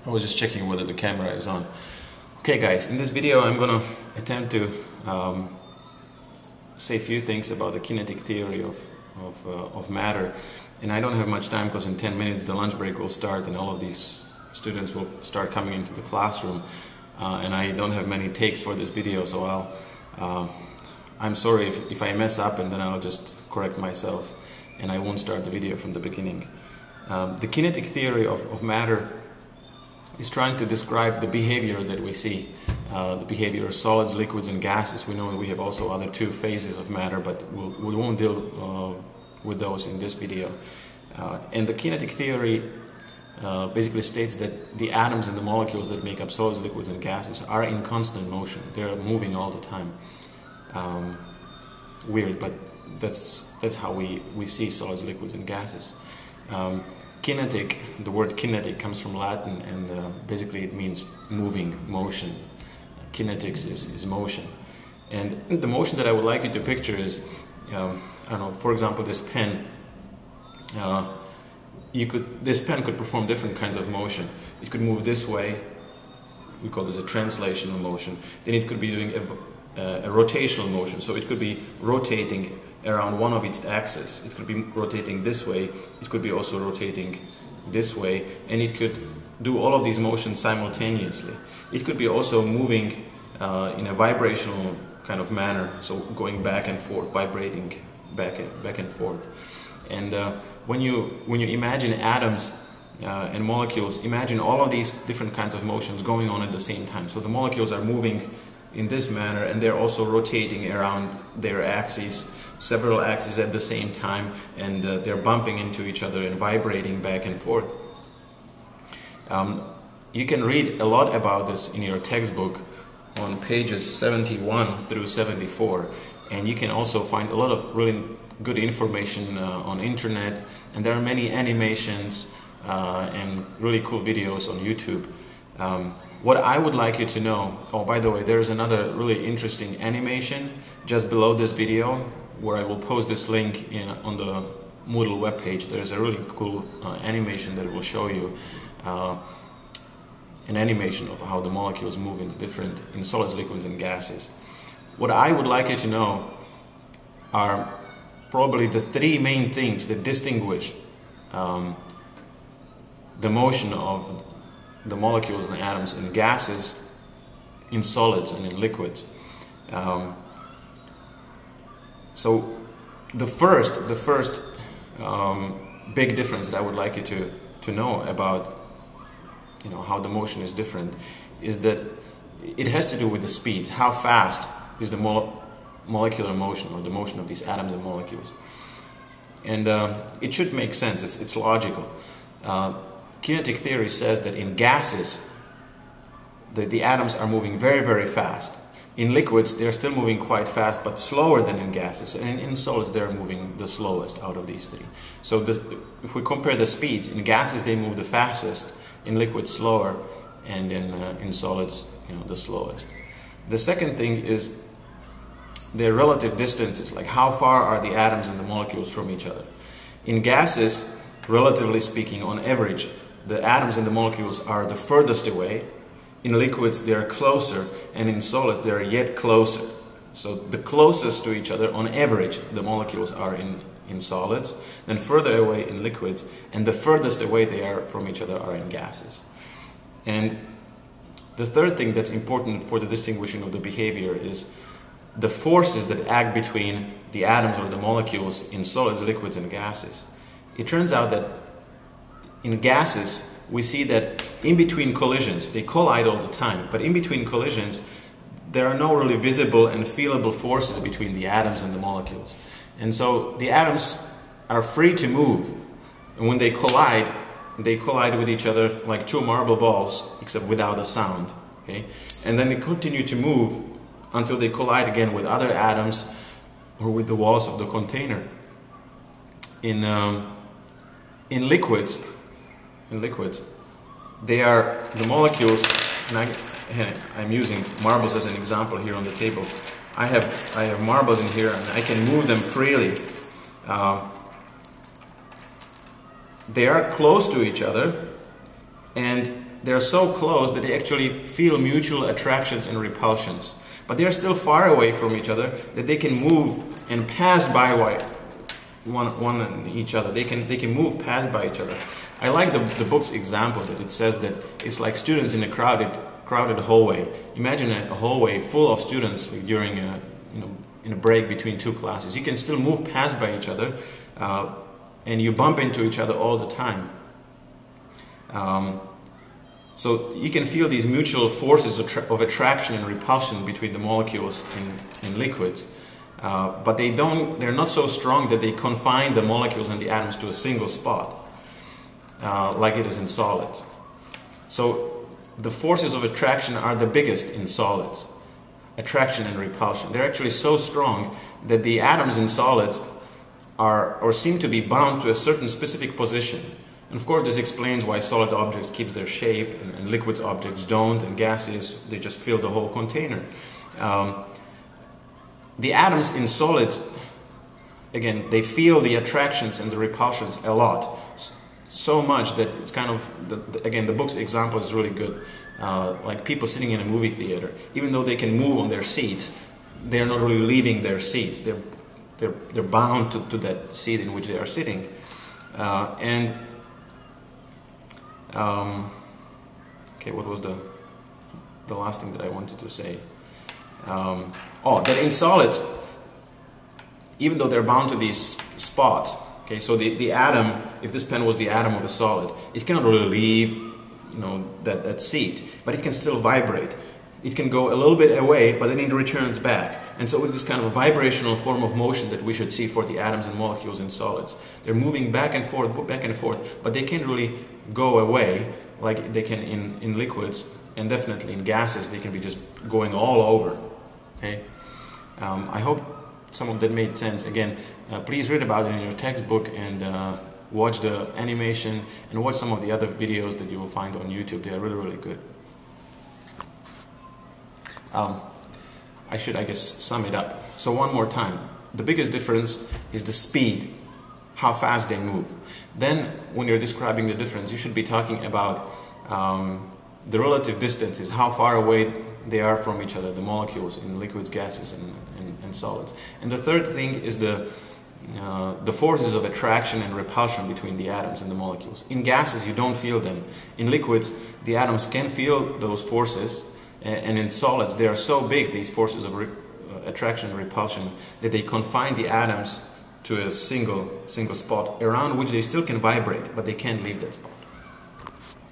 I was just checking whether the camera is on. Okay guys, in this video I'm gonna attempt to say a few things about the kinetic theory of matter. And I don't have much time because in 10 minutes the lunch break will start and all of these students will start coming into the classroom. And I don't have many takes for this video, so I'm sorry if I mess up, and then I'll just correct myself and I won't start the video from the beginning. The kinetic theory of matter is trying to describe the behavior that we see, the behavior of solids, liquids, and gases. We know we have also other two phases of matter, but we won't deal with those in this video. And the kinetic theory basically states that the atoms and the molecules that make up solids, liquids, and gases are in constant motion. They're moving all the time. Weird, but that's how we see solids, liquids, and gases. Kinetic, the word kinetic comes from Latin, and basically it means moving, motion. Kinetics is motion. And the motion that I would like you to picture is, I don't know, for example, this pen. This pen could perform different kinds of motion. It could move this way. We call this a translational motion. Then it could be doing a rotational motion. So it could be rotating around one of its axes. It could be rotating this way. It could be also rotating this way. And it could do all of these motions simultaneously. It could be also moving in a vibrational kind of manner. So going back and forth, vibrating back and forth. And when you imagine atoms and molecules, imagine all of these different kinds of motions going on at the same time. So the molecules are moving in this manner, and they're also rotating around their axes, several axes at the same time, and they're bumping into each other and vibrating back and forth. You can read a lot about this in your textbook on pages 71 through 74, and you can also find a lot of really good information on internet, and there are many animations and really cool videos on YouTube. What I would like you to know, oh, by the way, there's another really interesting animation just below this video where I will post this link on the Moodle webpage. There's a really cool animation that will show you an animation of how the molecules move in solids, liquids, and gases. What I would like you to know are probably the three main things that distinguish the motion of the molecules and atoms in gases, in solids, and in liquids. So the first big difference that I would like you to know about how the motion is different is that it has to do with the speeds. How fast is the molecular motion, or the motion of these atoms and molecules? And it should make sense. It's logical. Kinetic theory says that in gases, the atoms are moving very, very fast. In liquids, they're still moving quite fast, but slower than in gases. And in solids, they're moving the slowest out of these three. So if we compare the speeds, in gases they move the fastest, in liquids slower, and in solids, the slowest. The second thing is their relative distances, like how far are the atoms and the molecules from each other. In gases, relatively speaking, on average, the atoms and the molecules are the furthest away. In liquids, they are closer, and in solids, they are yet closer. So the closest to each other, on average, the molecules are in solids, then further away in liquids, and the furthest away they are from each other are in gases. And the third thing that's important for the distinguishing of the behavior is the forces that act between the atoms or the molecules in solids, liquids, and gases. It turns out that in gases, we see that in between collisions, they collide all the time, but in between collisions, there are no really visible and feelable forces between the atoms and the molecules. And so the atoms are free to move, and when they collide with each other like two marble balls, except without a sound. Okay? And then they continue to move until they collide again with other atoms or with the walls of the container. In liquids, the molecules, and I'm using marbles as an example here on the table. I have marbles in here, and I can move them freely. They are close to each other, and they're so close that they actually feel mutual attractions and repulsions. But they're still far away from each other that they can move and pass by one each other. They can move past by each other. I like the book's example that it says that it's like students in a crowded hallway. Imagine a hallway full of students during in a break between two classes. You can still move past by each other, and you bump into each other all the time. So you can feel these mutual forces of attraction and repulsion between the molecules in liquids, but they're not so strong that they confine the molecules and the atoms to a single spot, like it is in solids. So the forces of attraction are the biggest in solids, attraction and repulsion. They're actually so strong that the atoms in solids are or seem to be bound to a certain specific position. And of course this explains why solid objects keep their shape and liquid objects don't, and gases, they just fill the whole container. The atoms in solids, again, they feel the attractions and the repulsions a lot. So much that it's kind of, again, the book's example is really good. Like people sitting in a movie theater, even though they can move on their seats, they're not really leaving their seats. They're bound to that seat in which they are sitting. Okay, what was the last thing that I wanted to say? That in solids, even though they're bound to these spots, okay, so the atom, if this pen was the atom of a solid, it cannot really leave, that seat, but it can still vibrate. It can go a little bit away, but then it returns back. And so it's this kind of vibrational form of motion that we should see for the atoms and molecules in solids. They're moving back and forth, but they can't really go away like they can in liquids, and definitely in gases they can be just going all over. Okay, I hope some of that made sense. Again, please read about it in your textbook and watch the animation and watch some of the other videos that you will find on YouTube. They are really, really good. I should, I guess, sum it up. So one more time. The biggest difference is the speed, how fast they move. Then, when you're describing the difference, you should be talking about the relative distances, how far away they are from each other, the molecules in liquids, gases, and solids. And the third thing is the forces of attraction and repulsion between the atoms and the molecules. In gases, you don't feel them. In liquids, the atoms can feel those forces, and in solids, they are so big, these forces of attraction and repulsion, that they confine the atoms to a single spot around which they still can vibrate, but they can't leave that spot.